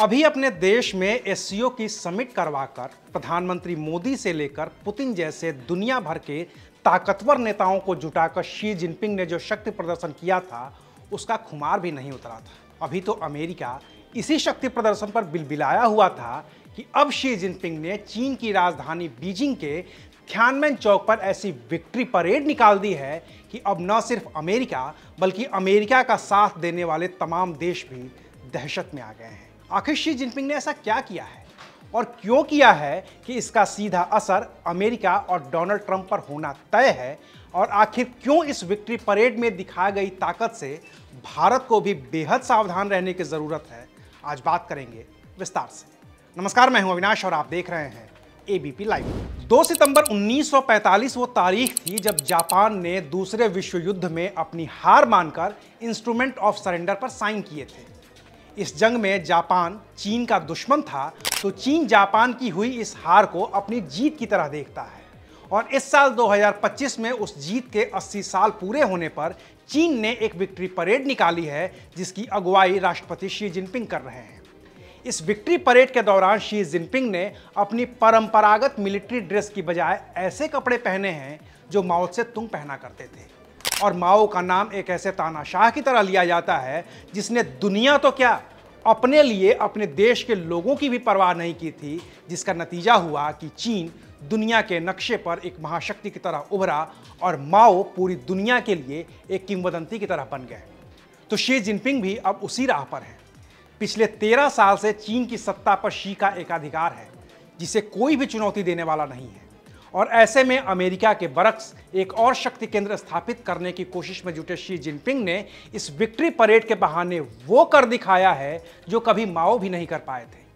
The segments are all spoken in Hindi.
अभी अपने देश में एससीओ की समिट करवाकर प्रधानमंत्री मोदी से लेकर पुतिन जैसे दुनिया भर के ताकतवर नेताओं को जुटाकर शी जिनपिंग ने जो शक्ति प्रदर्शन किया था उसका खुमार भी नहीं उतरा था। अभी तो अमेरिका इसी शक्ति प्रदर्शन पर बिलबिलाया हुआ था कि अब शी जिनपिंग ने चीन की राजधानी बीजिंग के थियानमेन चौक पर ऐसी विक्ट्री परेड निकाल दी है कि अब न सिर्फ अमेरिका बल्कि अमेरिका का साथ देने वाले तमाम देश भी दहशत में आ गए हैं। आखिर शी जिनपिंग ने ऐसा क्या किया है और क्यों किया है कि इसका सीधा असर अमेरिका और डोनाल्ड ट्रंप पर होना तय है, और आखिर क्यों इस विक्ट्री परेड में दिखाई गई ताकत से भारत को भी बेहद सावधान रहने की जरूरत है, आज बात करेंगे विस्तार से। नमस्कार, मैं हूं अविनाश और आप देख रहे हैं एबीपी लाइव। 2 सितंबर 1945 वो तारीख थी जब जापान ने दूसरे विश्व युद्ध में अपनी हार मानकर इंस्ट्रूमेंट ऑफ सरेंडर पर साइन किए थे। इस जंग में जापान चीन का दुश्मन था, तो चीन जापान की हुई इस हार को अपनी जीत की तरह देखता है, और इस साल 2025 में उस जीत के 80 साल पूरे होने पर चीन ने एक विक्ट्री परेड निकाली है जिसकी अगुवाई राष्ट्रपति शी जिनपिंग कर रहे हैं। इस विक्ट्री परेड के दौरान शी जिनपिंग ने अपनी परंपरागत मिलिट्री ड्रेस की बजाय ऐसे कपड़े पहने हैं जो माओ त्से तुंग पहना करते थे, और माओ का नाम एक ऐसे तानाशाह की तरह लिया जाता है जिसने दुनिया तो क्या अपने लिए अपने देश के लोगों की भी परवाह नहीं की थी, जिसका नतीजा हुआ कि चीन दुनिया के नक्शे पर एक महाशक्ति की तरह उभरा और माओ पूरी दुनिया के लिए एक किंवदंती की तरह बन गए। तो शी जिनपिंग भी अब उसी राह पर है। पिछले 13 साल से चीन की सत्ता पर शी का एकाधिकार है जिसे कोई भी चुनौती देने वाला नहीं है, और ऐसे में अमेरिका के बरक्स एक और शक्ति केंद्र स्थापित करने की कोशिश में जुटे शी जिनपिंग ने इस विक्ट्री परेड के बहाने वो कर दिखाया है जो कभी माओ भी नहीं कर पाए थे।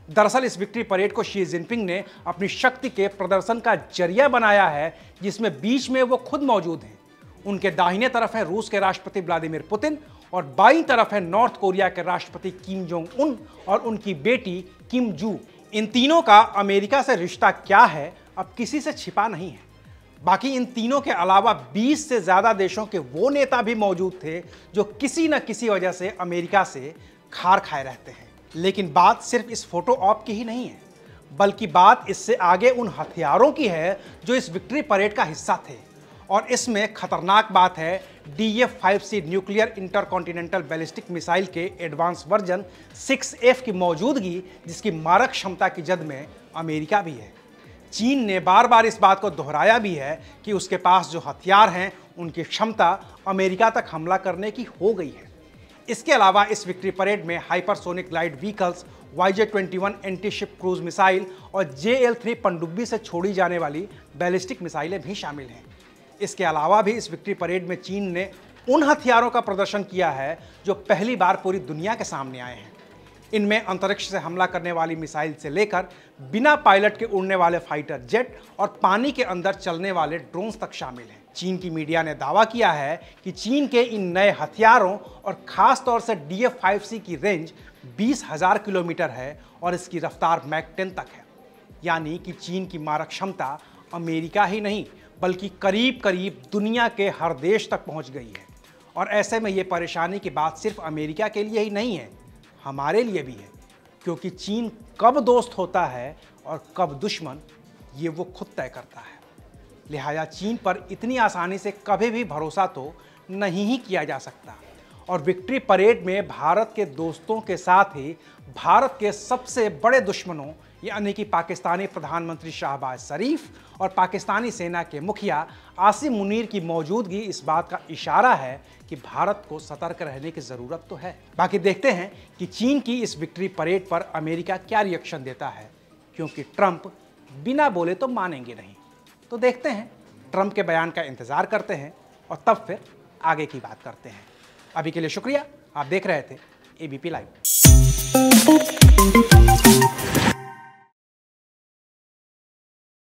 दरअसल इस विक्ट्री परेड को शी जिनपिंग ने अपनी शक्ति के प्रदर्शन का जरिया बनाया है, जिसमें बीच में वो खुद मौजूद हैं। उनके दाहिने तरफ है रूस के राष्ट्रपति व्लादिमीर पुतिन और बाईं तरफ है नॉर्थ कोरिया के राष्ट्रपति किम जोंग उन और उनकी बेटी किम जू। इन तीनों का अमेरिका से रिश्ता क्या है अब किसी से छिपा नहीं है। बाकी इन तीनों के अलावा 20 से ज्यादा देशों के वो नेता भी मौजूद थे जो किसी न किसी वजह से अमेरिका से खार खाए रहते हैं। लेकिन बात सिर्फ इस फोटो ऑप की ही नहीं है, बल्कि बात इससे आगे उन हथियारों की है जो इस विक्ट्री परेड का हिस्सा थे, और इसमें खतरनाक बात है DF-5C nuclear intercontinental ballistic missile के एडवांस वर्जन 6F की मौजूदगी, जिसकी मारक क्षमता की जद में अमेरिका भी है। चीन ने बार बार इस बात को दोहराया भी है कि उसके पास जो हथियार हैं उनकी क्षमता अमेरिका तक हमला करने की हो गई है। इसके अलावा इस विक्ट्री परेड में hypersonic glide vehicles, YJ-21 anti ship cruise missile और JL-3 पनडुब्बी से छोड़ी जाने वाली बैलिस्टिक मिसाइलें भी शामिल हैं। इसके अलावा भी इस विक्ट्री परेड में चीन ने उन हथियारों का प्रदर्शन किया है जो पहली बार पूरी दुनिया के सामने आए हैं। इनमें अंतरिक्ष से हमला करने वाली मिसाइल से लेकर बिना पायलट के उड़ने वाले फाइटर जेट और पानी के अंदर चलने वाले ड्रोन्स तक शामिल हैं। चीन की मीडिया ने दावा किया है कि चीन के इन नए हथियारों और खास तौर से DF-5C की रेंज 20,000 किलोमीटर है और इसकी रफ्तार मैक 10 तक है, यानी कि चीन की मारक क्षमता अमेरिका ही नहीं बल्कि करीब करीब दुनिया के हर देश तक पहुंच गई है। और ऐसे में ये परेशानी की बात सिर्फ अमेरिका के लिए ही नहीं है, हमारे लिए भी है, क्योंकि चीन कब दोस्त होता है और कब दुश्मन ये वो खुद तय करता है। लिहाजा चीन पर इतनी आसानी से कभी भी भरोसा तो नहीं ही किया जा सकता, और विक्ट्री परेड में भारत के दोस्तों के साथ ही भारत के सबसे बड़े दुश्मनों यानी कि पाकिस्तानी प्रधानमंत्री शाहबाज शरीफ और पाकिस्तानी सेना के मुखिया आसिम मुनीर की मौजूदगी इस बात का इशारा है कि भारत को सतर्क रहने की ज़रूरत तो है। बाकी देखते हैं कि चीन की इस विक्ट्री परेड पर अमेरिका क्या रिएक्शन देता है, क्योंकि ट्रंप बिना बोले तो मानेंगे नहीं। तो देखते हैं, ट्रंप के बयान का इंतज़ार करते हैं और तब फिर आगे की बात करते हैं। अभी के लिए शुक्रिया, आप देख रहे थे एबीपी लाइव।